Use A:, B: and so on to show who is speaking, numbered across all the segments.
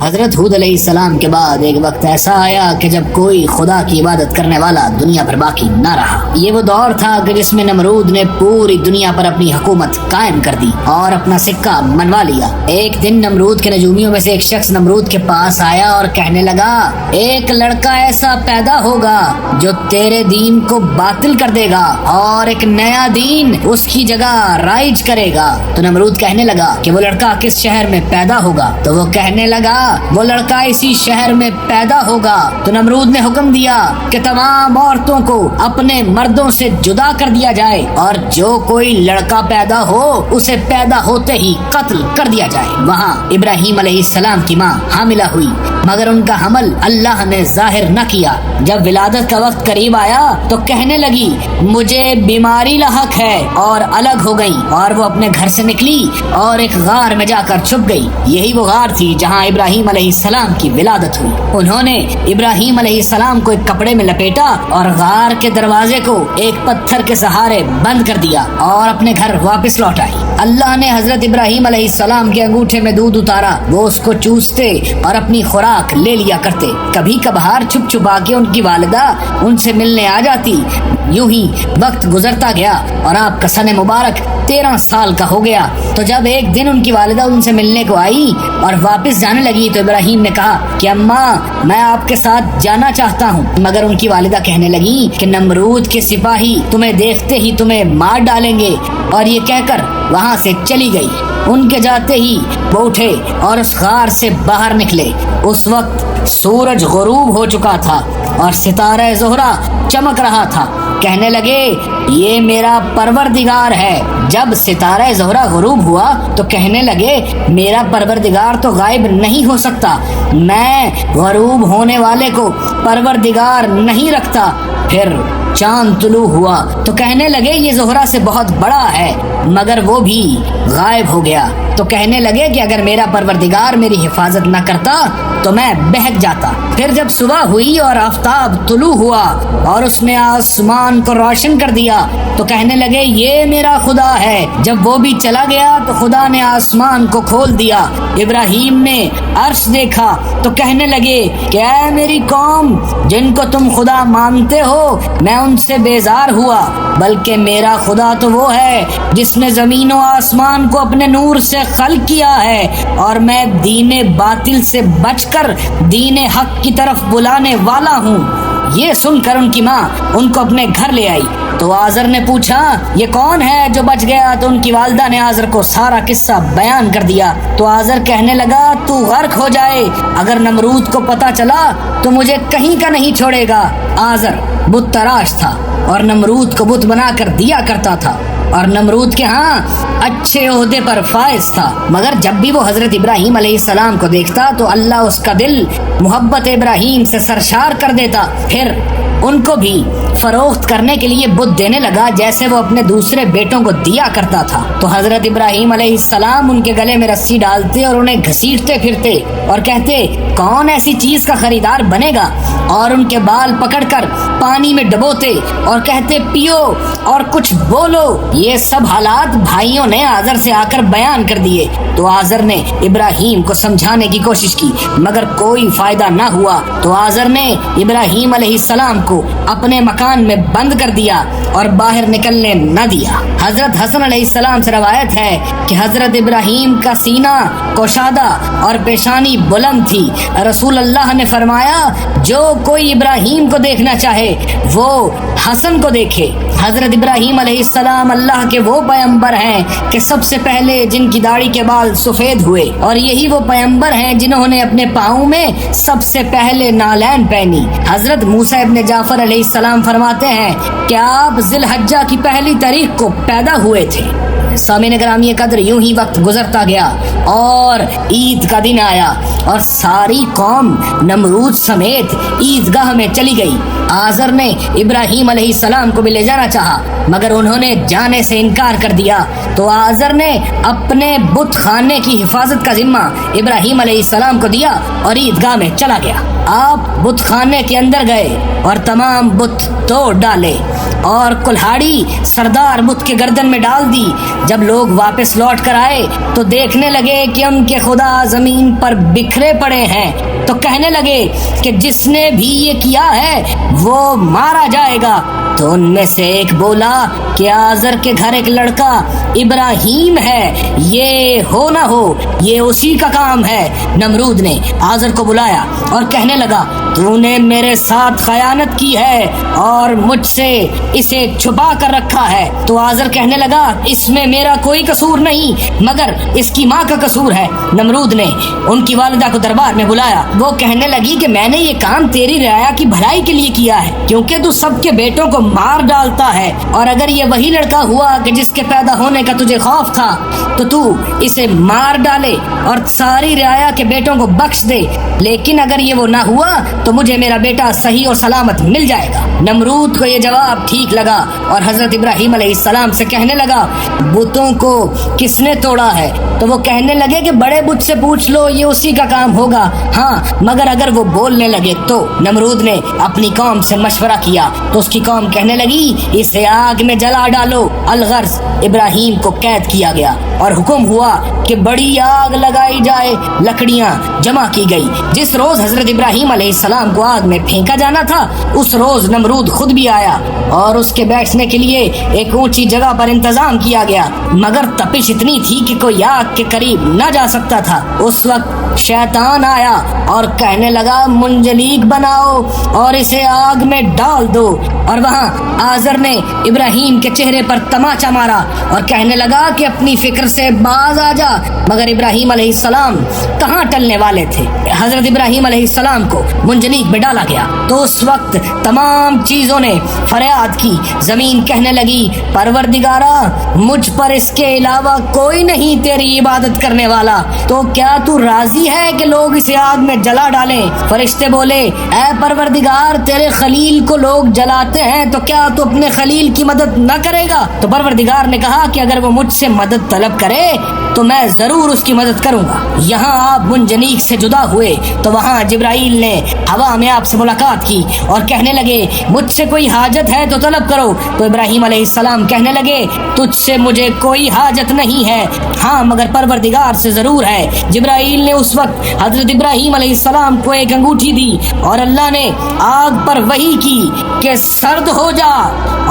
A: حضرت ہود علیہ السلام کے بعد ایک وقت ایسا آیا کہ جب کوئی خدا کی عبادت کرنے والا دنیا پر باقی نہ رہا۔ یہ وہ دور تھا کہ جس میں نمرود نے پوری دنیا پر اپنی حکومت قائم کر دی اور اپنا سکہ منوا لیا۔ ایک دن نمرود کے نجومیوں میں سے ایک شخص نمرود کے پاس آیا اور کہنے لگا، ایک لڑکا ایسا پیدا ہوگا جو تیرے دین کو باطل کر دے گا اور ایک نیا دین اس کی جگہ رائج کرے گا۔ تو نمرود کہنے لگا کہ وہ لڑکا کس شہر میں پیدا ہوگا؟ تو وہ کہنے لگا وہ لڑکا اسی شہر میں پیدا ہوگا۔ تو نمرود نے حکم دیا کہ تمام عورتوں کو اپنے مردوں سے جدا کر دیا جائے اور جو کوئی لڑکا پیدا ہو اسے پیدا ہوتے ہی قتل کر دیا جائے۔ وہاں ابراہیم علیہ السلام کی ماں حاملہ ہوئی، مگر ان کا حمل اللہ نے ظاہر نہ کیا۔ جب ولادت کا وقت قریب آیا تو کہنے لگی مجھے بیماری لاحق ہے اور الگ ہو گئی، اور وہ اپنے گھر سے نکلی اور ایک غار میں جا کر چھپ گئی۔ یہی وہ غار تھی جہاں ابراہیم علیہ السلام کی ولادت ہوئی۔ انہوں نے ابراہیم علیہ السلام کو ایک کپڑے میں لپیٹا اور غار کے دروازے کو ایک پتھر کے سہارے بند کر دیا اور اپنے گھر واپس لوٹ آئی۔ اللہ نے حضرت ابراہیم علیہ السلام کے انگوٹھے میں دودھ اتارا، وہ اس کو چوستے اور اپنی خوراک لے لیا کرتے۔ کبھی کبھار چھپ چھپا کے ان کی والدہ ان سے ملنے آ جاتی۔ یوں ہی وقت گزرتا گیا اور آپ کا سن مبارک 13 سال کا ہو گیا۔ تو جب ایک دن ان کی والدہ ان سے ملنے کو آئی اور واپس جانے لگی تو ابراہیم نے کہا کہ اماں میں آپ کے ساتھ جانا چاہتا ہوں، مگر ان کی والدہ کہنے لگی کہ نمرود کے سپاہی تمہیں دیکھتے ہی تمہیں مار ڈالیں گے، اور یہ کہہ کر وہاں سے چلی گئی۔ ان کے جاتے ہی وہ اٹھے اور اس غار سے باہر نکلے۔ اس وقت سورج غروب ہو چکا تھا اور ستارہ زہرہ چمک رہا تھا۔ کہنے لگے یہ میرا پروردگار ہے۔ جب ستارہ زہرہ غروب ہوا تو کہنے لگے میرا پروردگار تو غائب نہیں ہو سکتا، میں غروب ہونے والے کو پروردگار نہیں رکھتا۔ پھر چاند طلوع ہوا تو کہنے لگے یہ زہرہ سے بہت بڑا ہے، مگر وہ بھی غائب ہو گیا۔ تو کہنے لگے کہ اگر میرا پروردگار میری حفاظت نہ کرتا تو میں بہک جاتا۔ پھر جب صبح ہوئی اور آفتاب طلوع ہوا اور اس نے آسمان کو روشن کر دیا تو کہنے لگے یہ میرا خدا ہے۔ جب وہ بھی چلا گیا تو خدا نے آسمان کو کھول دیا۔ ابراہیم نے عرش دیکھا تو کہنے لگے کہ اے میری قوم، جن کو تم خدا مانتے ہو میں ان سے بیزار ہوا، بلکہ میرا خدا تو وہ ہے جس نے زمین و آسمان کو اپنے نور سے خلق کیا ہے، اور میں دین باطل سے بچ کر دین حق کی طرف بلانے والا ہوں۔ یہ سن کر ان کی ماں ان کو اپنے گھر لے آئی۔ تو آزر نے پوچھا یہ کون ہے جو بچ گیا؟ تو ان کی والدہ نے آزر کو سارا قصہ بیان کر دیا۔ تو آزر کہنے لگا تو غرق ہو جائے، اگر نمرود کو پتہ چلا تو مجھے کہیں کا نہیں چھوڑے گا۔ آزر بت تراش تھا اور نمرود کو بت بنا کر دیا کرتا تھا، اور نمرود کے ہاں اچھے عہدے پر فائز تھا، مگر جب بھی وہ حضرت ابراہیم علیہ السلام کو دیکھتا تو اللہ اس کا دل محبت ابراہیم سے سرشار کر دیتا۔ پھر ان کو بھی فروخت کرنے کے لیے بت دینے لگا جیسے وہ اپنے دوسرے بیٹوں کو دیا کرتا تھا۔ تو حضرت ابراہیم علیہ السلام ان کے گلے میں رسی ڈالتے اور انہیں گھسیٹتے پھرتے اور کہتے کون ایسی چیز کا خریدار بنے گا، اور ان کے بال پکڑ کر پانی میں ڈبوتے اور کہتے پیو اور کچھ بولو۔ یہ سب حالات بھائیوں نے آزر سے آ کر بیان کر دیے۔ تو آزر نے ابراہیم کو سمجھانے کی کوشش کی مگر کوئی فائدہ نہ ہوا۔ تو آزر نے ابراہیم علیہ السلام کو اپنے مکان میں بند کر دیا اور باہر نکلنے نہ دیا۔ حضرت حسن علیہ السلام سے روایت ہے کہ حضرت ابراہیم کا سینہ کشادہ اور پیشانی بلند تھی۔ رسول اللہ نے فرمایا جو کوئی ابراہیم کو دیکھنا چاہے وہ حسن کو دیکھے۔ حضرت ابراہیم علیہ السلام اللہ کے وہ پیغمبر ہیں کہ سب سے پہلے جن کی داڑھی کے بال سفید ہوئے، اور یہی وہ پیغمبر ہیں جنہوں نے اپنے پاؤں میں سب سے پہلے نالین پہنی۔ حضرت موسیٰ ابن جعفر علیہ السلام فرماتے ہیں کہ آپ ذی الحجہ کی پہلی تاریخ کو پیدا ہوئے تھے۔ سامعین گرامی قدر، یوں ہی وقت گزرتا گیا اور عید کا دن آیا اور ساری قوم نمرود سمیت عیدگاہ میں چلی گئی۔ آزر نے ابراہیم علیہ السلام کو بھی لے جانا چاہا مگر انہوں نے جانے سے انکار کر دیا۔ تو آزر نے اپنے بت خانے کی حفاظت کا ذمہ ابراہیم علیہ السلام کو دیا اور عیدگاہ میں چلا گیا۔ آپ بت خانے کے اندر گئے اور تمام بت توڑ ڈالے اور کلہاڑی سردار بت کے گردن میں ڈال دی۔ جب لوگ واپس لوٹ کر آئے تو دیکھنے لگے کہ ان کے خدا زمین پر بکھرے بکھرے پڑے ہیں تو کہنے لگے کہ جس نے بھی یہ کیا ہے وہ مارا جائے گا۔ تو ان میں سے ایک بولا کہ آزر کے گھر ایک لڑکا ابراہیم ہے، یہ ہو نہ ہو یہ اسی کا کام ہے۔ نمرود نے آزر کو بلایا اور کہنے لگا تو نے میرے ساتھ خیانت کی ہے اور مجھ سے اسے چھپا کر رکھا ہے۔ تو آزر کہنے لگا اس میں میرا کوئی قصور نہیں مگر اس کی ماں کا قصور ہے۔ نمرود نے ان کی والدہ کو دربار میں بلایا۔ وہ کہنے لگی کہ میں نے یہ کام تیری رعایا کی بھلائی کے لیے کیا ہے، کیونکہ تو سب کے بیٹوں کو مار ڈالتا ہے، اور اگر یہ وہی لڑکا ہوا کہ جس کے پیدا ہونے کا تجھے خوف تھا تو اسے مار ڈالے اور ساری رعایا کے بیٹوں کو بخش دے، لیکن اگر یہ وہ نہ ہوا تو مجھے میرا بیٹا صحیح اور سلامت مل جائے گا۔ نمرود کو یہ جواب ٹھیک لگا اور حضرت ابراہیم علیہ السلام سے کہنے لگا بتوں کو کس نے توڑا ہے؟ تو وہ کہنے لگے کہ بڑے بت سے پوچھ لو، یہ اسی کا کام ہوگا، ہاں مگر اگر وہ بولنے لگے تو۔ نمرود نے اپنی قوم سے مشورہ کیا تو اس کی قوم کہنے لگی اسے آگ میں جلا ڈالو۔ الغرض ابراہیم کو قید کیا گیا اور حکم ہوا کہ بڑی آگ لگائی جائے۔ لکڑیاں جمع کی گئی۔ جس روز حضرت ابراہیم علیہ السلام کو آگ میں پھینکا جانا تھا اس روز نمرود خود بھی آیا اور اس کے بیٹھنے کے لیے ایک اونچی جگہ پر انتظام کیا گیا، مگر تپش اتنی تھی کہ کوئی آگ کے قریب نہ جا سکتا تھا۔ اس وقت شیطان آیا اور کہنے لگا منجلیک بناؤ اور اسے آگ میں ڈال دو، اور وہاں آزر نے ابراہیم کے چہرے پر تماچا مارا اور کہنے لگا کہ اپنی فکر سے باز آ جا، مگر ابراہیم علیہ السلام کہاں ٹلنے والے تھے۔ حضرت ابراہیم علیہ السلام کو منجنیق میں ڈالا گیا تو اس وقت تمام چیزوں نے فریاد کی۔ زمین کہنے لگی پروردگارا مجھ پر اس کے علاوہ کوئی نہیں تیری عبادت کرنے والا، تو کیا تو راضی ہے کہ لوگ اسے آگ میں جلا ڈالیں؟ فرشتے بولے اے پروردگار تیرے خلیل کو لوگ جلاتے ہیں تو کیا تو اپنے خلیل کی مدد نہ کرے گا؟ تو پروردگار نے کہا کہ اگر وہ مجھ سے مدد طلب کرے تو میں ضرور اس کی مدد کروں گا۔ یہاں آپ منجنیق سے جدا ہوئے تو وہاں جبرائیل نے ہوا میں آپ سے ملاقات کی اور کہنے لگے مجھ سے کوئی حاجت ہے تو طلب کرو۔ تو ابراہیم علیہ السلام کہنے لگے تجھ سے مجھے کوئی حاجت نہیں ہے، ہاں مگر پروردگار سے ضرور ہے۔ جبرائیل نے اس وقت حضرت ابراہیم علیہ السلام کو ایک انگوٹھی دی اور اللہ نے آگ پر وحی کی کہ سرد ہو جا،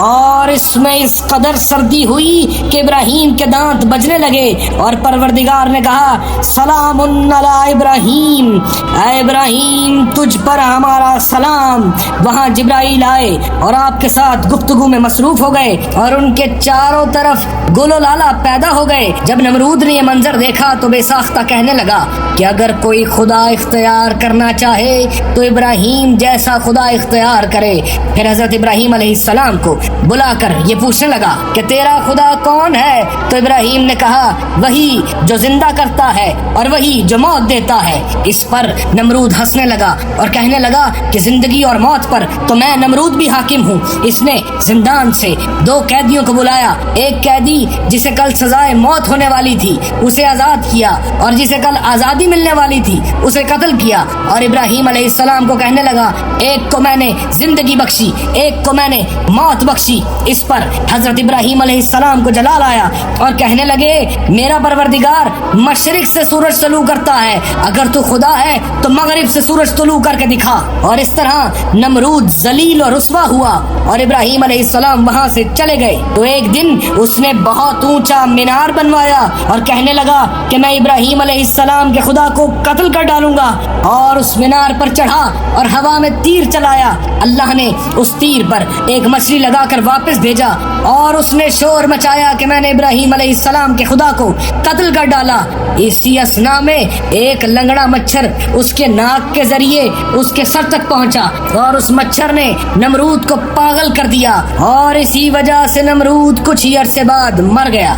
A: اور اس میں اس قدر سردی ہوئی کہ ابراہیم کے دانت بجنے لگے، اور پروردگار نے کہا سلام علی ابراہیم، اے ابراہیم تجھ پر ہمارا سلام۔ وہاں جبرائیل آئے اور آپ کے ساتھ گفتگو میں مصروف ہو گئے اور ان کے چاروں طرف گل و لالا پیدا ہو گئے۔ جب نمرود نے یہ منظر دیکھا تو بے ساختہ کہنے لگا کہ اگر کوئی خدا اختیار کرنا چاہے تو ابراہیم جیسا خدا اختیار کرے۔ پھر حضرت ابراہیم علیہ السلام کو بلا کر یہ پوچھنے لگا کہ تیرا خدا کون ہے؟ تو ابراہیم نے کہا وہی جو زندہ کرتا ہے اور وہی جو موت دیتا ہے۔ اس پر نمرود ہنسنے لگا اور کہنے لگا کہ زندگی اور موت پر تو میں نمرود بھی حاکم ہوں۔ اس نے زندان سے 2 قیدیوں کو بلایا، ایک قیدی جسے کل سزائے موت ہونے والی تھی اسے آزاد کیا، اور جسے کل آزادی ملنے والی تھی اسے قتل کیا، اور ابراہیم علیہ السلام کو کہنے لگا ایک کو میں نے زندگی بخشی، ایک کو میں نے موت بخشی۔ اس پر حضرت ابراہیم علیہ السلام کو جلال آیا اور کہنے لگے میرا پروردگار مشرق سے سورج طلوع کرتا ہے، اگر تو خدا ہے تو مغرب سے سورج طلوع کر کے دکھا۔ اور اس طرح نمرود ذلیل اور رسوا ہوا اور ابراہیم علیہ السلام وہاں سے چلے گئے۔ تو ایک دن اس نے بہت اونچا مینار بنوایا اور کہنے لگا کہ میں ابراہیم علیہ السلام کے خدا کو قتل کر ڈالوں گا، اور اس مینار پر چڑھا اور ہوا میں تیر چلایا۔ اللہ نے اس تیر پر ایک مچھلی لگا کر واپس بھیجا، اور اس نے شور مچایا کہ میں نے ابراہیم علیہ السلام کے خدا کو قتل کر ڈالا۔ اسی اثنا میں ایک لنگڑا مچھر اس کے ناک کے ذریعے اس کے سر تک پہنچا، اور اس مچھر نے نمرود کو پاگل کر دیا، اور اسی وجہ سے نمرود کچھ ہی عرصے بعد مر گیا۔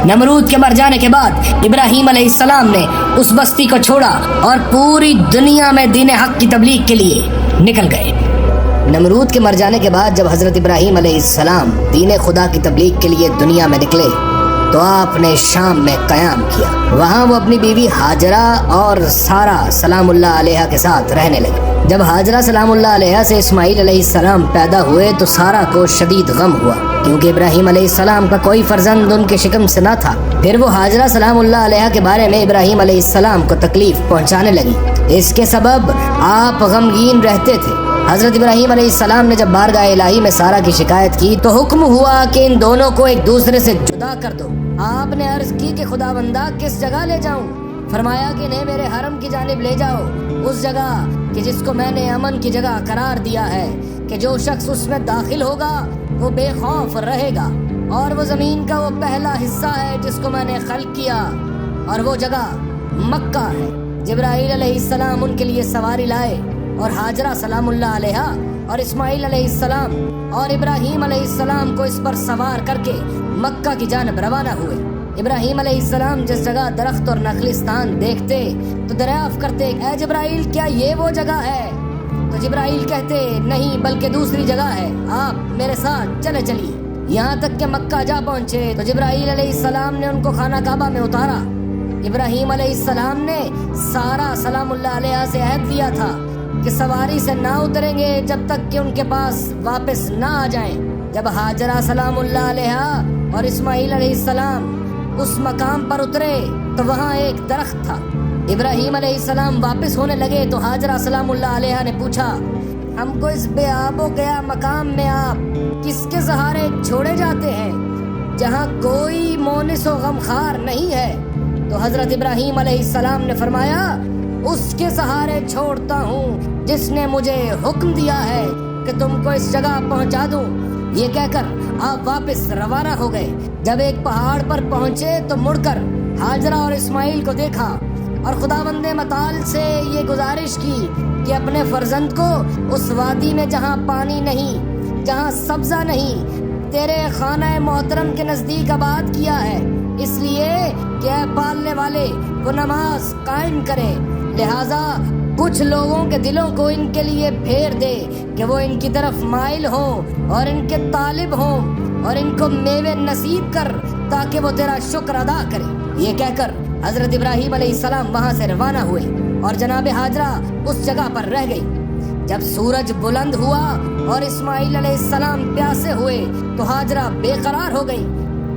A: نمرود کے مر جانے کے بعد ابراہیم علیہ السلام نے اس بستی کو چھوڑا اور پوری دنیا میں دین حق کی تبلیغ کے لیے نکل گئے۔ نمرود کے مر جانے کے بعد جب حضرت ابراہیم علیہ السلام دین خدا کی تبلیغ کے لیے دنیا میں نکلے تو آپ نے شام میں قیام کیا۔ وہاں وہ اپنی بیوی ہاجرہ اور سارہ سلام اللہ علیہ کے ساتھ رہنے لگے۔ جب ہاجرہ سلام اللہ علیہ سے اسماعیل علیہ السلام پیدا ہوئے تو سارہ کو شدید غم ہوا، کیونکہ ابراہیم علیہ السلام کا کوئی فرزند ان کے شکم سے نہ تھا۔ پھر وہ ہاجرہ سلام اللہ علیہ کے بارے میں ابراہیم علیہ السلام کو تکلیف پہنچانے لگی۔ اس کے سبب آپ غمگین رہتے تھے۔ حضرت ابراہیم علیہ السلام نے جب بارگاہ الہی میں سارہ کی شکایت کی تو حکم ہوا کہ ان دونوں کو ایک دوسرے سے جدا کر دو۔ آپ نے عرض کی کہ خداوندہ کس جگہ لے جاؤں؟ فرمایا کہ انہیں میرے حرم کی جانب لے جاؤ، اس جگہ کہ جس کو میں نے امن کی جگہ قرار دیا ہے، کہ جو شخص اس میں داخل ہوگا وہ بے خوف رہے گا، اور وہ زمین کا وہ پہلا حصہ ہے جس کو میں نے خلق کیا، اور وہ جگہ مکہ ہے۔ جبرائیل علیہ السلام ان کے لیے سواری لائے، اور ہاجرہ سلام اللہ علیہ اور اسماعیل علیہ السلام اور ابراہیم علیہ السلام کو اس پر سوار کر کے مکہ کی جانب روانہ ہوئے۔ ابراہیم علیہ السلام جس جگہ درخت اور نخلستان دیکھتے تو دریافت کرتے، اے جبرائیل کیا یہ وہ جگہ ہے؟ تو جبرائیل کہتے، نہیں بلکہ دوسری جگہ ہے، آپ میرے ساتھ چلے چلیے۔ یہاں تک کہ مکہ جا پہنچے تو جبرائیل علیہ السلام نے ان کو خانہ کعبہ میں اتارا۔ ابراہیم علیہ السلام نے سارہ سلام اللہ علیہ سے عہد لیا تھا کہ سواری سے نہ اتریں گے جب تک کہ ان کے پاس واپس نہ آ جائیں۔ جب ہاجرہ سلام اللہ علیہ اور اسماعیل علیہ السلام اس مقام پر اترے تو وہاں ایک درخت تھا۔ ابراہیم علیہ السلام واپس ہونے لگے تو ہاجرہ سلام اللہ علیہ نے پوچھا، ہم کو اس بے آب و گیا مقام میں آپ کس کے سہارے چھوڑے جاتے ہیں جہاں کوئی مونس و غمخوار نہیں ہے؟ تو حضرت ابراہیم علیہ السلام نے فرمایا، اس کے سہارے چھوڑتا ہوں جس نے مجھے حکم دیا ہے کہ تم کو اس جگہ پہنچا دوں۔ یہ کہہ کر آپ واپس روانہ ہو گئے۔ جب ایک پہاڑ پر پہنچے تو مڑ کر ہاجرہ اور اسماعیل کو دیکھا اور خداوند متعال سے یہ گزارش کی کہ اپنے فرزند کو اس وادی میں جہاں پانی نہیں، جہاں سبزہ نہیں، تیرے خانہ محترم کے نزدیک آباد کیا ہے، اس لیے کہ اے پالنے والے وہ نماز قائم کرے، لہذا کچھ لوگوں کے دلوں کو ان کے لیے پھیر دے کہ وہ ان کی طرف مائل ہوں اور ان کے طالب ہوں، اور ان کو میوے نصیب کر تاکہ وہ تیرا شکر ادا کرے۔ یہ کہہ کر حضرت ابراہیم علیہ السلام وہاں سے روانہ ہوئے اور جناب ہاجرہ اس جگہ پر رہ گئی۔ جب سورج بلند ہوا اور اسماعیل علیہ السلام پیاسے ہوئے تو ہاجرہ بے قرار ہو گئی،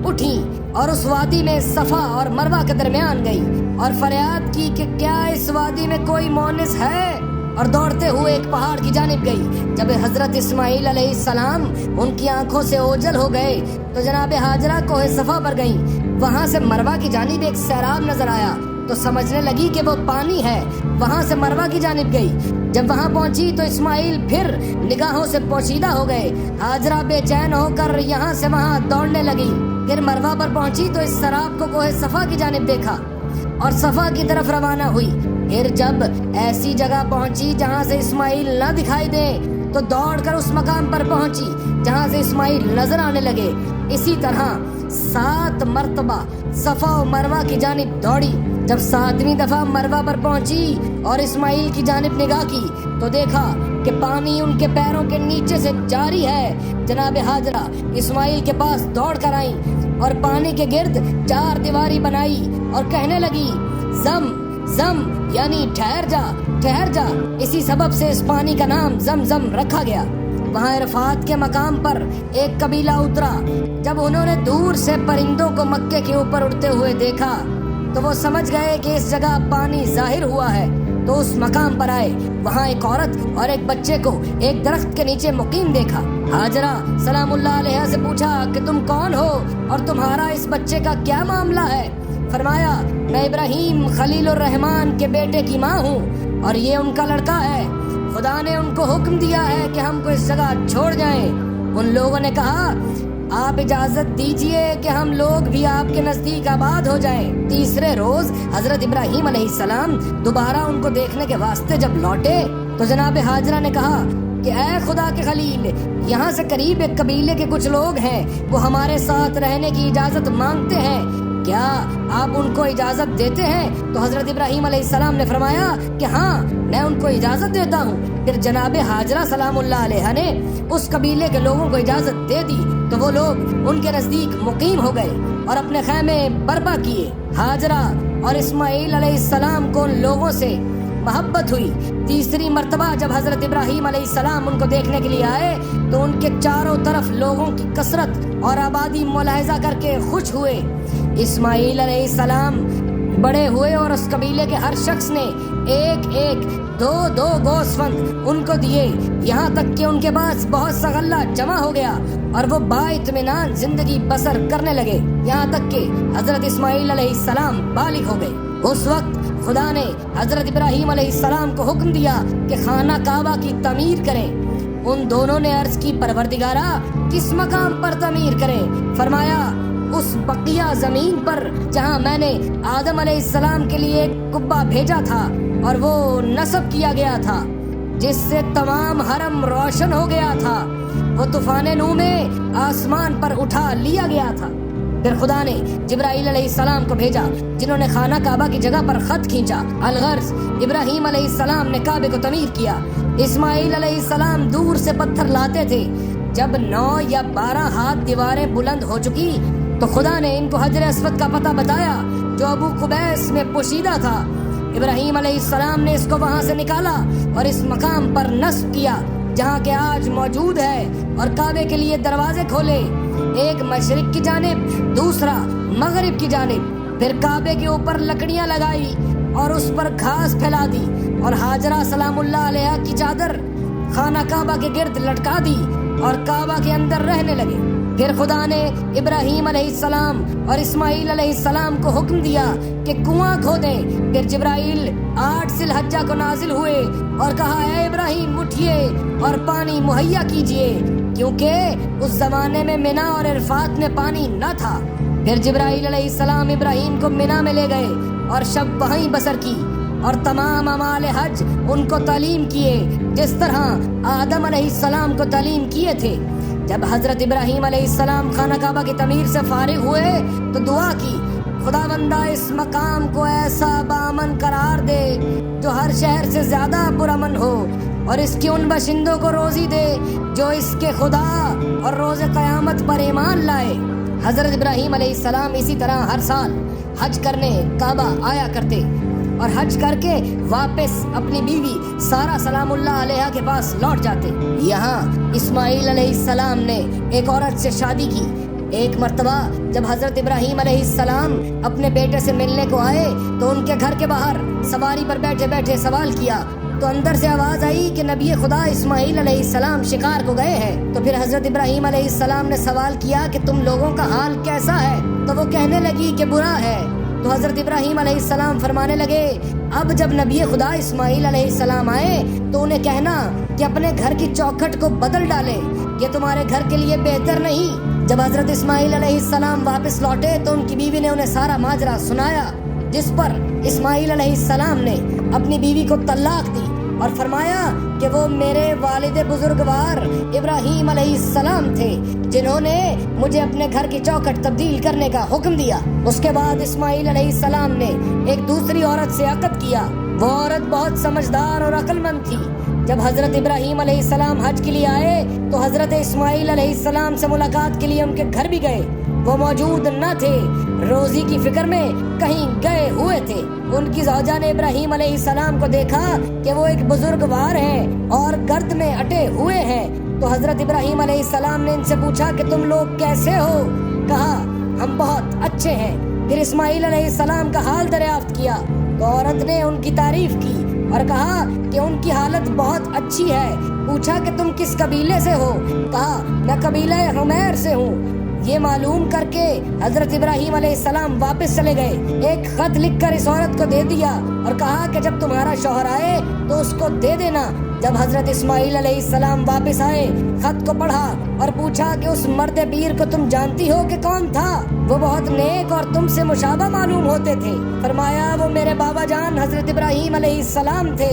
A: اٹھی اور اس وادی میں صفا اور مروہ کے درمیان گئی اور فریاد کی کہ کیا اس وادی میں کوئی مونس ہے، اور دوڑتے ہوئے ایک پہاڑ کی جانب گئی۔ جب حضرت اسماعیل علیہ السلام ان کی آنکھوں سے اوجھل ہو گئے تو جناب ہاجرہ کوہ صفا پر گئیں۔ وہاں سے مروہ کی جانب ایک سیراب نظر آیا تو سمجھنے لگی کہ وہ پانی ہے، وہاں سے مروہ کی جانب گئی۔ جب وہاں پہنچی تو اسماعیل پھر نگاہوں سے پوشیدہ ہو گئے۔ ہاجرہ بے چین ہو کر یہاں سے وہاں دوڑنے لگی۔ پھر مروہ پر پہنچی تو اس سیراب کو کوہ صفا کی جانب دیکھا اور صفا کی طرف روانہ ہوئی۔ پھر جب ایسی جگہ پہنچی جہاں سے اسماعیل نہ دکھائی دے تو دوڑ کر اس مقام پر پہنچی جہاں سے اسماعیل نظر آنے لگے۔ اسی طرح 7 مرتبہ صفا و مروہ کی جانب دوڑی۔ جب 7ویں دفعہ مروہ پر پہنچی اور اسماعیل کی جانب نگاہ کی تو دیکھا کہ پانی ان کے پیروں کے نیچے سے جاری ہے۔ جناب ہاجرہ اسماعیل کے پاس دوڑ کر آئیں اور پانی کے گرد 4 دیواری بنائی اور کہنے لگی، زم زم یعنی ٹھہر جا ٹھہر جا۔ اسی سبب سے اس پانی کا نام زمزم رکھا گیا۔ وہاں عرفات کے مقام پر ایک قبیلہ اترا۔ جب انہوں نے دور سے پرندوں کو مکے کے اوپر اڑتے ہوئے دیکھا تو وہ سمجھ گئے کہ اس جگہ پانی ظاہر ہوا ہے، تو اس مقام پر آئے۔ وہاں ایک عورت اور ایک بچے کو ایک درخت کے نیچے مقیم دیکھا۔ ہاجرہ سلام اللہ علیہ سے پوچھا کہ تم کون ہو اور تمہارا اس بچے کا کیا معاملہ ہے؟ فرمایا، میں ابراہیم خلیل الرحمن کے بیٹے کی ماں ہوں اور یہ ان کا لڑکا ہے۔ خدا نے ان کو حکم دیا ہے کہ ہم کو اس جگہ چھوڑ جائیں۔ ان لوگوں نے کہا، آپ اجازت دیجئے کہ ہم لوگ بھی آپ کے نزدیک آباد ہو جائیں۔ تیسرے روز حضرت ابراہیم علیہ السلام دوبارہ ان کو دیکھنے کے واسطے جب لوٹے تو جناب ہاجرہ نے کہا کہ اے خدا کے خلیل، یہاں سے قریب ایک قبیلے کے کچھ لوگ ہیں، وہ ہمارے ساتھ رہنے کی اجازت مانگتے ہیں،
B: کیا آپ ان کو اجازت دیتے ہیں؟ تو حضرت ابراہیم علیہ السلام نے فرمایا کہ ہاں میں ان کو اجازت دیتا ہوں۔ پھر جناب ہاجرہ سلام اللہ علیہ نے اس قبیلے کے لوگوں کو اجازت دے دی تو وہ لوگ ان کے نزدیک مقیم ہو گئے اور اپنے خیمے برپا کیے۔ ہاجرہ اور اسماعیل علیہ السلام کو ان لوگوں سے محبت ہوئی۔ تیسری مرتبہ جب حضرت ابراہیم علیہ السلام ان کو دیکھنے کے لیے آئے تو ان کے چاروں طرف لوگوں کی کثرت اور آبادی ملاحظہ کر کے خوش ہوئے۔ اسماعیل علیہ السلام بڑے ہوئے اور اس قبیلے کے ہر شخص نے ایک ایک دو گوسفند ان کو دیے، یہاں تک کہ ان کے پاس بہت سا غلہ جمع ہو گیا اور وہ بااطمینان زندگی بسر کرنے لگے، یہاں تک کہ حضرت اسماعیل علیہ السلام بالغ ہو گئے۔ اس وقت خدا نے حضرت ابراہیم علیہ السلام کو حکم دیا کہ خانہ کعبہ کی تعمیر کریں۔ ان دونوں نے عرض کی پروردگارا کس مقام پر تعمیر کریں؟ فرمایا اس بقیہ زمین پر جہاں میں نے آدم علیہ السلام کے لیے ایک قبہ بھیجا تھا اور وہ نصب کیا گیا تھا جس سے تمام حرم روشن ہو گیا تھا، وہ طوفان نوح میں آسمان پر اٹھا لیا گیا تھا۔ پھر خدا نے جبرائیل علیہ السلام کو بھیجا جنہوں نے خانہ کعبہ کی جگہ پر خط کھینچا۔ الغرض ابراہیم علیہ السلام نے کعبے کو تعمیر کیا، اسماعیل علیہ السلام دور سے پتھر لاتے تھے۔ جب 9 یا 12 ہاتھ دیواریں بلند ہو چکی تو خدا نے ان کو حجر اسود کا پتہ بتایا جو ابو قبیس میں پوشیدہ تھا۔ ابراہیم علیہ السلام نے اس کو وہاں سے نکالا اور اس مقام پر نصب کیا جہاں کہ آج موجود ہے، اور کعبے کے لیے دروازے کھولے، ایک مشرق کی جانب دوسرا مغرب کی جانب۔ پھر کعبے کے اوپر لکڑیاں لگائی اور اس پر گھاس پھیلا دی اور ہاجرہ سلام اللہ علیہ کی چادر خانہ کعبہ کے گرد لٹکا دی اور کعبہ کے اندر رہنے لگے۔ پھر خدا نے ابراہیم علیہ السلام اور اسماعیل علیہ السلام کو حکم دیا کہ کنواں کھودیں۔ پھر جبرائیل 8 ذی الحجہ کو نازل ہوئے اور کہا اے ابراہیم اٹھیے اور پانی مہیا کیجیے، کیونکہ اس زمانے میں منا اور عرفات میں پانی نہ تھا۔ پھر جبرائیل علیہ السلام ابراہیم کو منا میں لے گئے اور شب وہیں بسر کی اور تمام اعمال حج ان کو تعلیم کیے جس طرح آدم علیہ السلام کو تعلیم کیے تھے۔ جب حضرت ابراہیم علیہ السلام خانہ کعبہ کی تعمیر سے فارغ ہوئے تو دعا کی، خداوندہ اس مقام کو ایسا بامن قرار دے جو ہر شہر سے زیادہ پرامن ہو، اور اس کے ان باشندوں کو روزی دے جو اس کے خدا اور روز قیامت پر ایمان لائے۔ حضرت ابراہیم علیہ السلام اسی طرح ہر سال حج کرنے کعبہ آیا کرتے اور حج کر کے واپس اپنی بیوی سارہ سلام اللہ علیہ کے پاس لوٹ جاتے۔ یہاں اسماعیل علیہ السلام نے ایک عورت سے شادی کی۔ ایک مرتبہ جب حضرت ابراہیم علیہ السلام اپنے بیٹے سے ملنے کو آئے تو ان کے گھر کے باہر سواری پر بیٹھے بیٹھے سوال کیا تو اندر سے آواز آئی کہ نبی خدا اسماعیل علیہ السلام شکار کو گئے ہیں۔ تو پھر حضرت ابراہیم علیہ السلام نے سوال کیا کہ تم لوگوں کا حال کیسا ہے؟ تو وہ کہنے لگی کہ برا ہے۔ تو حضرت ابراہیم علیہ السلام فرمانے لگے اب جب نبی خدا اسماعیل علیہ السلام آئے تو انہیں کہنا کہ اپنے گھر کی چوکھٹ کو بدل ڈالیں، یہ تمہارے گھر کے لیے بہتر نہیں۔ جب حضرت اسماعیل علیہ السلام واپس لوٹے تو ان کی بیوی نے انہیں سارا ماجرا سنایا، جس پر اسماعیل علیہ السلام نے اپنی بیوی کو طلاق دی اور فرمایا کہ وہ میرے والد بزرگوار ابراہیم علیہ السلام تھے جنہوں نے مجھے اپنے گھر کی چوکھٹ تبدیل کرنے کا حکم دیا۔ اس کے بعد اسماعیل علیہ السلام نے ایک دوسری عورت سے عقد کیا۔ وہ عورت بہت سمجھدار اور عقل مند تھی۔ جب حضرت ابراہیم علیہ السلام حج کے لیے آئے تو حضرت اسماعیل علیہ السلام سے ملاقات کے لیے ان کے گھر بھی گئے۔ وہ موجود نہ تھے، روزی کی فکر میں کہیں گئے ہوئے تھے۔ ان کی زوجہ نے ابراہیم علیہ السلام کو دیکھا کہ وہ ایک بزرگوار ہیں اور گرد میں اٹے ہوئے ہیں، تو حضرت ابراہیم علیہ السلام نے ان سے پوچھا کہ تم لوگ کیسے ہو؟ کہا ہم بہت اچھے ہیں۔ پھر اسماعیل علیہ السلام کا حال دریافت کیا تو عورت نے ان کی تعریف کی اور کہا کہ ان کی حالت بہت اچھی ہے۔ پوچھا کہ تم کس قبیلے سے ہو؟ کہا میں قبیلہ حمیر سے ہوں۔ یہ معلوم کر کے حضرت ابراہیم علیہ السلام واپس چلے گئے۔ ایک خط لکھ کر اس عورت کو دے دیا اور کہا کہ جب تمہارا شوہر آئے تو اس کو دے دینا۔ جب حضرت اسماعیل علیہ السلام واپس آئے، خط کو پڑھا اور پوچھا کہ اس مرد پیر کو تم جانتی ہو کہ کون تھا؟ وہ بہت نیک اور تم سے مشابہ معلوم ہوتے تھے۔ فرمایا وہ میرے بابا جان حضرت ابراہیم علیہ السلام تھے۔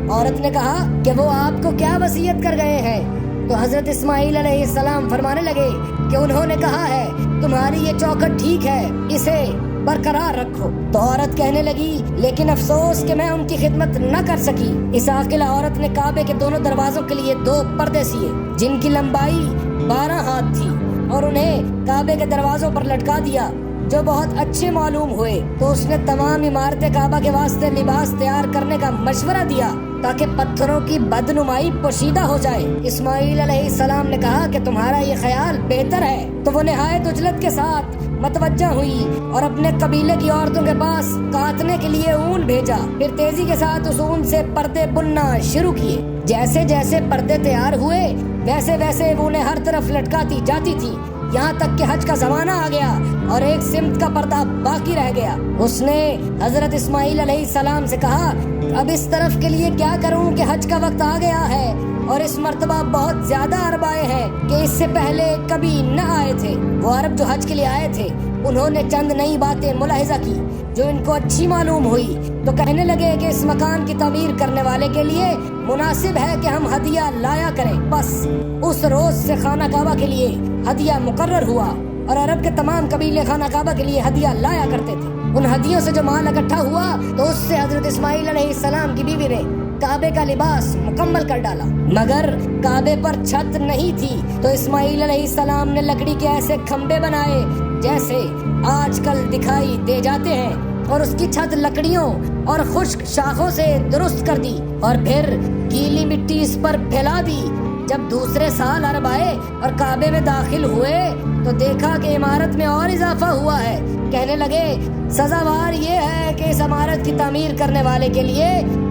B: عورت نے کہا کہ وہ آپ کو کیا وصیت کر گئے ہیں؟ تو حضرت اسماعیل علیہ السلام فرمانے لگے کہ انہوں نے کہا ہے تمہاری یہ چوکھٹ ٹھیک ہے، اسے برقرار رکھو۔ تو عورت کہنے لگی لیکن افسوس کہ میں ان کی خدمت نہ کر سکی۔ اس عاقلہ عورت نے کعبے کے دونوں دروازوں کے لیے 2 پردے سیے جن کی لمبائی 12 ہاتھ تھی اور انہیں کعبے کے دروازوں پر لٹکا دیا جو بہت اچھے معلوم ہوئے۔ تو اس نے تمام عمارت کعبہ کے واسطے لباس تیار کرنے کا مشورہ دیا تاکہ پتھروں کی بدنمائی پوشیدہ ہو جائے۔ اسماعیل علیہ السلام نے کہا کہ تمہارا یہ خیال بہتر ہے۔ تو وہ نہایت عجلت کے ساتھ متوجہ ہوئی اور اپنے قبیلے کی عورتوں کے پاس کاٹنے کے لیے اون بھیجا۔ پھر تیزی کے ساتھ اس اون سے پردے بننا شروع کیے۔ جیسے جیسے پردے تیار ہوئے ویسے ویسے وہ انہیں ہر طرف لٹکاتی جاتی تھی، یہاں تک کہ حج کا زمانہ آ گیا اور ایک سمت کا پردہ باقی رہ گیا۔ اس نے حضرت اسماعیل علیہ السلام سے کہا اب اس طرف کے لیے کیا کروں کہ حج کا وقت آ گیا ہے اور اس مرتبہ بہت زیادہ عرب آئے ہیں کہ اس سے پہلے کبھی نہ آئے تھے۔ وہ عرب جو حج کے لیے آئے تھے انہوں نے چند نئی باتیں ملاحظہ کی جو ان کو اچھی معلوم ہوئی، تو کہنے لگے کہ اس مکان کی تعمیر کرنے والے کے لیے مناسب ہے کہ ہم ہدیہ لایا کریں۔ بس اس روز سے خانہ کعبہ کے لیے ہدیہ مقرر ہوا اور عرب کے تمام قبیلے خانہ کعبہ کے لیے ہدیہ لایا کرتے تھے۔ ان ہدیوں سے جو مال اکٹھا ہوا تو اس سے حضرت اسماعیل علیہ السلام کی بیوی نے کعبے کا لباس مکمل کر ڈالا، مگر کعبے پر چھت نہیں تھی۔ تو اسماعیل علیہ السلام نے لکڑی کے ایسے کھمبے بنائے جیسے آج کل دکھائی دے جاتے ہیں اور اس کی چھت لکڑیوں اور خشک شاخوں سے درست کر دی اور پھر گیلی مٹی اس پر پھیلا دی۔ جب دوسرے سال عرب آئے اور کعبے میں داخل ہوئے تو دیکھا کہ عمارت میں اور اضافہ ہوا ہے۔ کہنے لگے سزاوار یہ ہے کہ اس عمارت کی تعمیر کرنے والے کے لیے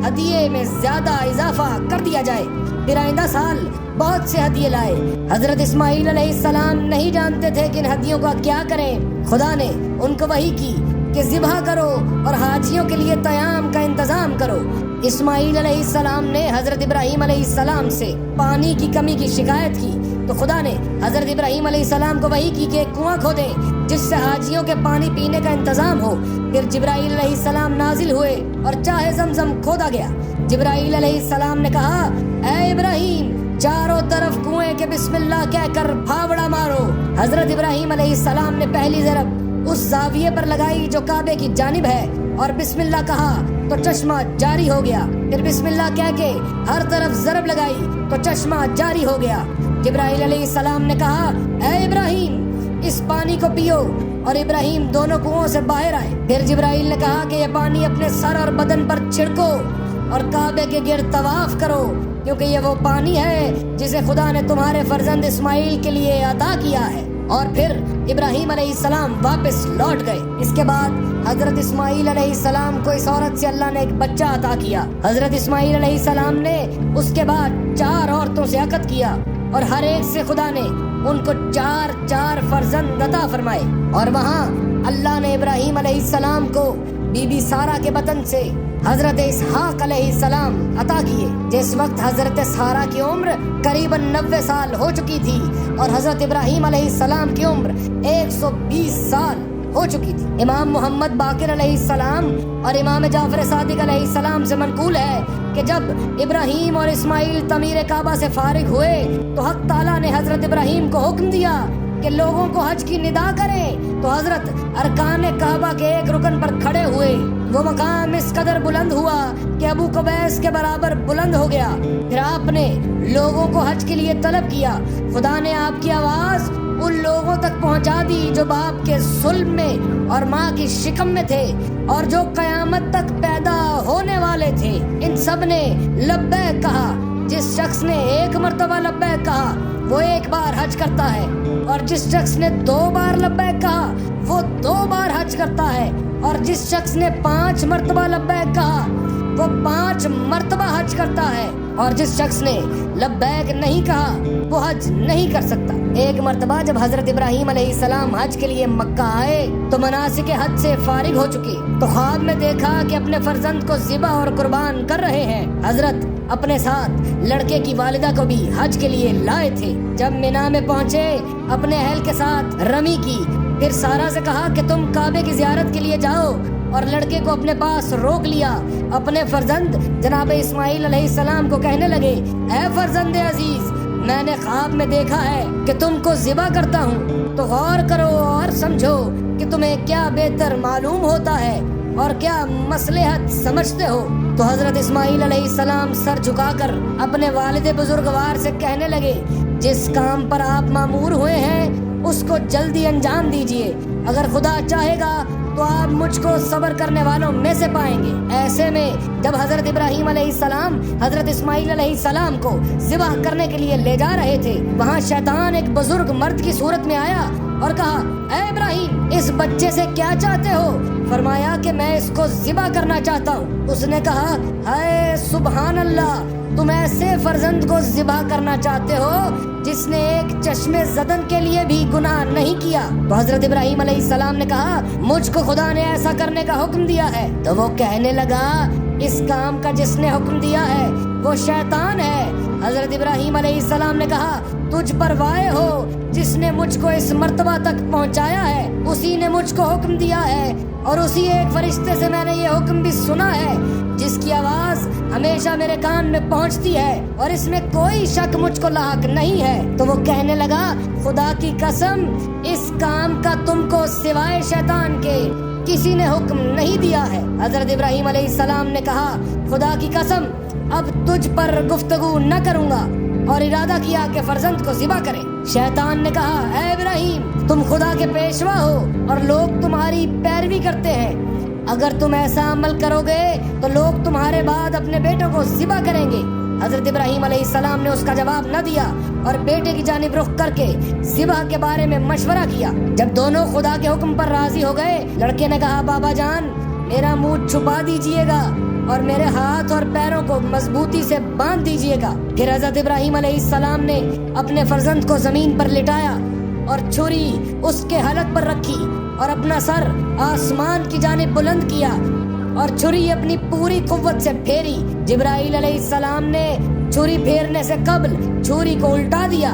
B: ہدیے میں زیادہ اضافہ کر دیا جائے۔ پھر آئندہ سال بہت سے ہدیے لائے۔ حضرت اسماعیل علیہ السلام نہیں جانتے تھے کہ ان ہدیوں کا کیا کریں۔ خدا نے ان کو وحی کی کہ ذبح کرو اور حاجیوں کے لیے طعام کا انتظام کرو۔ اسماعیل علیہ السلام نے حضرت ابراہیم علیہ السلام سے پانی کی کمی کی شکایت کی تو خدا نے حضرت ابراہیم علیہ السلام کو وحی کی کہ ایک کنواں کھودیں جس سے حاجیوں کے پانی پینے کا انتظام ہو۔ پھر جبرائیل علیہ السلام نازل ہوئے اور چاہے زمزم کھودا گیا۔ جبرائیل علیہ السلام نے کہا اے ابراہیم چاروں طرف کنویں کے بسم اللہ کہہ کر پھاوڑا مارو۔ حضرت ابراہیم علیہ السلام نے پہلی ضرب اس زاویے پر لگائی جو کعبے کی جانب ہے اور بسم اللہ کہا تو چشمہ جاری ہو گیا۔ پھر بسم اللہ کہہ کے ہر طرف ضرب لگائی تو چشمہ جاری ہو گیا۔ جبرائیل علیہ السلام نے کہا اے ابراہیم اس پانی کو پیو، اور ابراہیم دونوں کنووں سے باہر آئے۔ پھر جبرائیل نے کہا کہ یہ پانی اپنے سر اور بدن پر چھڑکو اور کعبے کے گرد طواف کرو، کیونکہ یہ وہ پانی ہے جسے خدا نے تمہارے فرزند اسماعیل کے لیے عطا کیا ہے۔ اور پھر ابراہیم علیہ السلام واپس لوٹ گئے۔ اس کے بعد حضرت اسماعیل علیہ السلام کو اس عورت سے اللہ نے ایک بچہ عطا کیا۔ حضرت اسماعیل علیہ السلام نے اس کے بعد 4 عورتوں سے عقد کیا اور ہر ایک سے خدا نے ان کو 4 فرزند عطا فرمائے۔ اور وہاں اللہ نے ابراہیم علیہ السلام کو بی بی سارہ کے بطن سے حضرت اسحاق علیہ السلام عطا کیے۔ جس وقت حضرت سارہ کی عمر قریباً 90 سال ہو چکی تھی اور حضرت ابراہیم علیہ السلام کی عمر 120 سال ہو چکی تھی۔ امام محمد باقر علیہ السلام اور امام جعفر صادق علیہ السلام سے منقول ہے کہ جب ابراہیم اور اسماعیل تعمیر کعبہ سے فارغ ہوئے تو حق تعالیٰ نے حضرت ابراہیم کو حکم دیا کہ لوگوں کو حج کی ندا کریں، تو حضرت ارکان کعبہ کے ایک رکن پر کھڑے ہوئے۔ وہ مقام اس قدر بلند ہوا کہ ابو قبیس کے برابر بلند ہو گیا۔ پھر آپ نے لوگوں کو حج کے لیے طلب کیا۔ خدا نے آپ کی آواز ان لوگوں تک پہنچا دی جو باپ کے صلب میں اور ماں کی شکم میں تھے اور جو قیامت تک پیدا ہونے والے تھے۔ ان سب نے لبیک کہا۔ جس شخص نے 1 مرتبہ لبیک کہا وہ 1 بار حج کرتا ہے، اور جس شخص نے 2 بار لبیک کہا وہ 2 بار حج کرتا ہے، اور جس شخص نے 5 مرتبہ لبیک کہا وہ 5 مرتبہ حج کرتا ہے، اور جس شخص نے لبیک نہیں کہا وہ حج نہیں کر سکتا۔ 1 مرتبہ جب حضرت ابراہیم علیہ السلام حج کے لیے مکہ آئے تو مناسک حج سے فارغ ہو چکے، تو خواب میں دیکھا کہ اپنے فرزند کو ذبح اور قربان کر رہے ہیں۔ حضرت اپنے ساتھ لڑکے کی والدہ کو بھی حج کے لیے لائے تھے۔ جب مینا میں پہنچے اپنے اہل کے ساتھ رمی کی، پھر سارہ سے کہا کہ تم کعبے کی زیارت کے لیے جاؤ، اور لڑکے کو اپنے پاس روک لیا۔ اپنے فرزند جناب اسماعیل علیہ السلام کو کہنے لگے اے فرزند عزیز، میں نے خواب میں دیکھا ہے کہ تم کو ذبح کرتا ہوں، تو غور کرو اور اور سمجھو کہ تمہیں کیا بہتر معلوم ہوتا ہے اور کیا مصلحت سمجھتے ہو۔ تو حضرت اسماعیل علیہ السلام سر جھکا کر اپنے والد بزرگوار سے کہنے لگے، جس کام پر آپ مامور ہوئے ہیں اس کو جلدی انجام دیجئے، اگر خدا چاہے گا تو آپ مجھ کو صبر کرنے والوں میں سے پائیں گے۔ ایسے میں جب حضرت ابراہیم علیہ السلام حضرت اسماعیل علیہ السلام کو ذبح کرنے کے لیے لے جا رہے تھے، وہاں شیطان ایک بزرگ مرد کی صورت میں آیا اور کہا، اے ابراہیم، اس بچے سے کیا چاہتے ہو؟ فرمایا کہ میں اس کو ذبح کرنا چاہتا ہوں۔ اس نے کہا، اے سبحان اللہ، تم ایسے فرزند کو ذبح کرنا چاہتے ہو جس نے ایک چشمے زدن کے لیے بھی گناہ نہیں کیا۔ تو حضرت ابراہیم علیہ السلام نے کہا، مجھ کو خدا نے ایسا کرنے کا حکم دیا ہے۔ تو وہ کہنے لگا، اس کام کا جس نے حکم دیا ہے وہ شیطان ہے۔ حضرت ابراہیم علیہ السلام نے کہا، تجھ پر وائے ہو جس نے مجھ کو اس مرتبہ تک پہنچایا ہے، اسی نے مجھ کو حکم دیا ہے، اور اسی ایک فرشتے سے میں نے یہ حکم بھی سنا ہے جس کی آواز ہمیشہ میرے کان میں پہنچتی ہے، اور اس میں کوئی شک مجھ کو لاحق نہیں ہے۔ تو وہ کہنے لگا، خدا کی قسم، اس کام کا تم کو سوائے شیطان کے کسی نے حکم نہیں دیا ہے۔ حضرت ابراہیم علیہ السلام نے کہا، خدا کی قسم، اب تجھ پر گفتگو نہ کروں گا، اور ارادہ کیا کہ فرزند کو ذبح کرے۔ شیطان نے کہا، اے ابراہیم، تم خدا کے پیشوا ہو اور لوگ تمہاری پیروی کرتے ہیں، اگر تم ایسا عمل کرو گے تو لوگ تمہارے بعد اپنے بیٹوں کو ذبح کریں گے۔ حضرت ابراہیم علیہ السلام نے اس کا جواب نہ دیا اور بیٹے کی جانب رخ کر کے ذبح کے بارے میں مشورہ کیا۔ جب دونوں خدا کے حکم پر راضی ہو گئے، لڑکے نے کہا، بابا جان، میرا منہ چھپا دیجئے گا اور میرے ہاتھ اور پیروں کو مضبوطی سے باندھ دیجئے گا۔ پھر حضرت ابراہیم علیہ السلام نے اپنے فرزند کو زمین پر لٹایا اور چھری اس کے حلق پر رکھی اور اپنا سر آسمان کی جانب بلند کیا اور چھری اپنی پوری قوت سے پھیری۔ جبرائیل علیہ السلام نے چھری پھیرنے سے قبل چھری کو الٹا دیا۔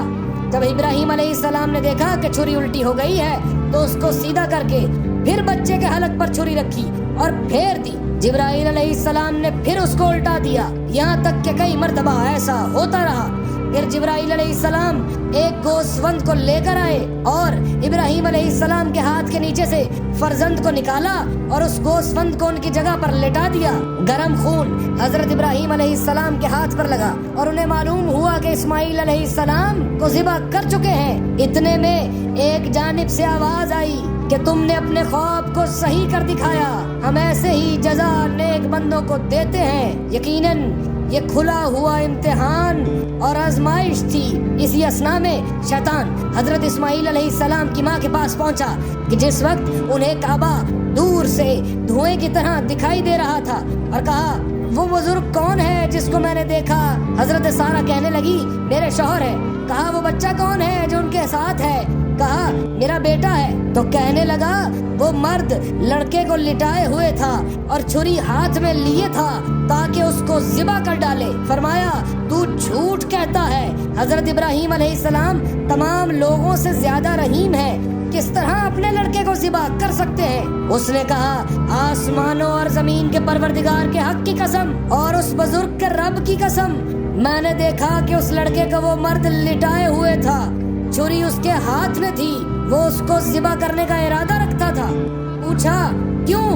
B: جب ابراہیم علیہ السلام نے دیکھا کہ چھری الٹی ہو گئی ہے تو اس کو سیدھا کر کے پھر بچے کے حلق پر چھری رکھی اور پھیر دی۔ جبرائیل علیہ السلام نے پھر اس کو الٹا دیا، یہاں تک کہ کئی مرتبہ ایسا ہوتا رہا۔ پھر جبرائیل علیہ السلام ایک گوسفند کو لے کر آئے اور ابراہیم علیہ السلام کے ہاتھ کے نیچے سے فرزند کو نکالا اور اس گوسفند کو ان کی جگہ پر لٹا دیا۔ گرم خون حضرت ابراہیم علیہ السلام کے ہاتھ پر لگا اور انہیں معلوم ہوا کہ اسماعیل علیہ السلام کو ذبح کر چکے ہیں۔ اتنے میں ایک جانب سے آواز آئی کہ تم نے اپنے خواب کو صحیح کر دکھایا، ہم ایسے ہی جزا نیک بندوں کو دیتے ہیں۔ یقیناً یہ کھلا ہوا امتحان اور آزمائش تھی۔ اسی اثنا میں شیطان حضرت اسماعیل علیہ السلام کی ماں کے پاس پہنچا کہ جس وقت انہیں کعبہ دور سے دھوئیں کی طرح دکھائی دے رہا تھا، اور کہا، وہ بزرگ کون ہے جس کو میں نے دیکھا؟ حضرت سارہ کہنے لگی، میرے شوہر ہے۔ کہا، وہ بچہ کون ہے جو ان کے ساتھ ہے؟ کہا، میرا بیٹا ہے۔ تو کہنے لگا، وہ مرد لڑکے کو لٹائے ہوئے تھا اور چھری ہاتھ میں لیے تھا تاکہ اس کو ذبح کر ڈالے۔ فرمایا، تو جھوٹ کہتا ہے۔ حضرت ابراہیم علیہ السلام تمام لوگوں سے زیادہ رحیم ہے، کس طرح اپنے لڑکے کو ذبح کر سکتے ہیں؟ اس نے کہا، آسمانوں اور زمین کے پروردگار کے حق کی قسم اور اس بزرگ کے رب کی قسم، میں نے دیکھا کہ اس لڑکے کو وہ مرد لٹائے ہوئے تھا، چھری اس کے ہاتھ میں تھی، وہ اس کو ذبح کرنے کا ارادہ رکھتا تھا۔ پوچھا، کیوں؟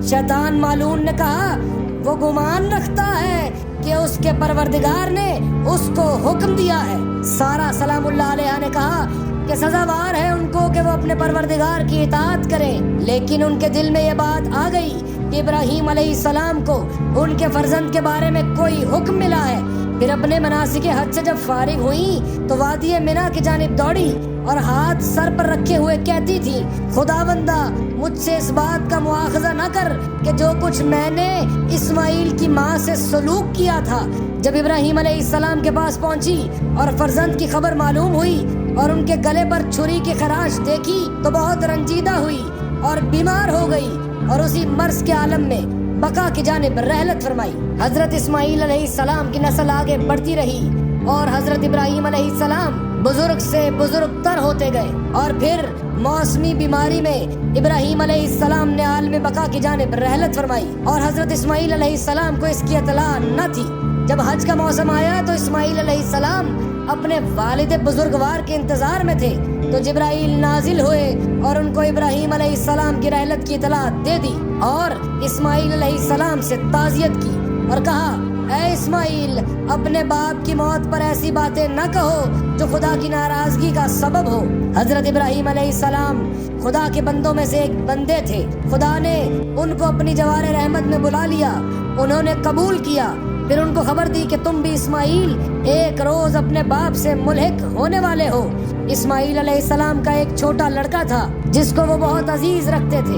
B: شیطان مالون نے کہا، وہ گمان رکھتا ہے کہ اس کے پروردگار نے اس کو حکم دیا ہے۔ سارہ سلام اللہ علیہ نے کہا کہ سزاوار ہے ان کو کہ وہ اپنے پروردگار کی اطاعت کریں، لیکن ان کے دل میں یہ بات آ گئی کہ ابراہیم علیہ السلام کو ان کے فرزند کے بارے میں کوئی حکم ملا ہے۔ پھر اپنے مناسک حج سے جب فارغ ہوئی تو وادی منی کی جانب دوڑی اور ہاتھ سر پر رکھے ہوئے کہتی تھی، خدا بندہ، مجھ سے اس بات کا مواخذہ نہ کر کہ جو کچھ میں نے اسماعیل کی ماں سے سلوک کیا تھا۔ جب ابراہیم علیہ السلام کے پاس پہنچی اور فرزند کی خبر معلوم ہوئی اور ان کے گلے پر چھری کی خراش دیکھی تو بہت رنجیدہ ہوئی اور بیمار ہو گئی اور اسی مرض کے عالم میں بقا کی جانب رحلت فرمائی۔ حضرت اسماعیل علیہ السلام کی نسل آگے بڑھتی رہی اور حضرت ابراہیم علیہ السلام بزرگ سے بزرگ تر ہوتے گئے، اور پھر موسمی بیماری میں ابراہیم علیہ السلام نے عالم بقا کی جانب رحلت فرمائی، اور حضرت اسماعیل علیہ السلام کو اس کی اطلاع نہ تھی۔ جب حج کا موسم آیا تو اسماعیل علیہ السلام اپنے والد بزرگوار کے انتظار میں تھے، تو جبرائیل نازل ہوئے اور ان کو ابراہیم علیہ السلام کی رحلت کی اطلاع دے دی اور اسماعیل علیہ السلام سے تعزیت کی اور کہا اے اسماعیل اپنے باپ کی موت پر ایسی باتیں نہ کہو جو خدا کی ناراضگی کا سبب ہو۔ حضرت ابراہیم علیہ السلام خدا کے بندوں میں سے ایک بندے تھے۔ خدا نے ان کو اپنی جوار رحمت میں بلا لیا، انہوں نے قبول کیا، پھر ان کو خبر دی کہ تم بھی اسماعیل ایک روز اپنے باپ سے ملحق ہونے والے ہو۔ اسماعیل علیہ السلام کا ایک چھوٹا لڑکا تھا جس کو وہ بہت عزیز رکھتے تھے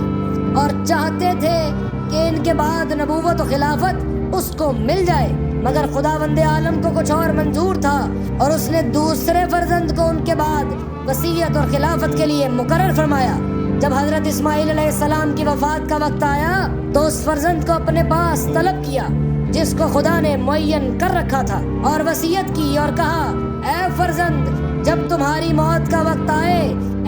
B: اور چاہتے تھے کہ ان کے بعد نبوت و خلافت اس کو مل جائے، مگر خداوند عالم کو کچھ اور منظور تھا اور اس نے دوسرے فرزند کو ان کے بعد وصیت اور خلافت کے لیے مقرر فرمایا۔ جب حضرت اسماعیل علیہ السلام کی وفات کا وقت آیا تو اس فرزند کو اپنے پاس طلب کیا جس کو خدا نے معین کر رکھا تھا اور وصیت کی اور کہا اے فرزند جب تمہاری موت کا وقت آئے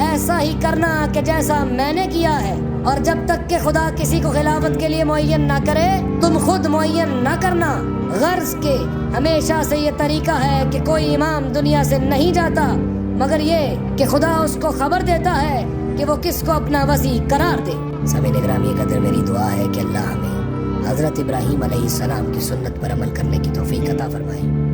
B: ایسا ہی کرنا کہ جیسا میں نے کیا ہے، اور جب تک کہ خدا کسی کو خلافت کے لیے معین نہ کرے تم خود معین نہ کرنا۔ غرض کے ہمیشہ سے یہ طریقہ ہے کہ کوئی امام دنیا سے نہیں جاتا مگر یہ کہ خدا اس کو خبر دیتا ہے کہ وہ کس کو اپنا وصی قرار دے۔
A: سامعین گرامی قدر، میری دعا ہے کہ اللہ ہمیں حضرت ابراہیم علیہ السلام کی سنت پر عمل کرنے کی توفیق عطا فرمائے۔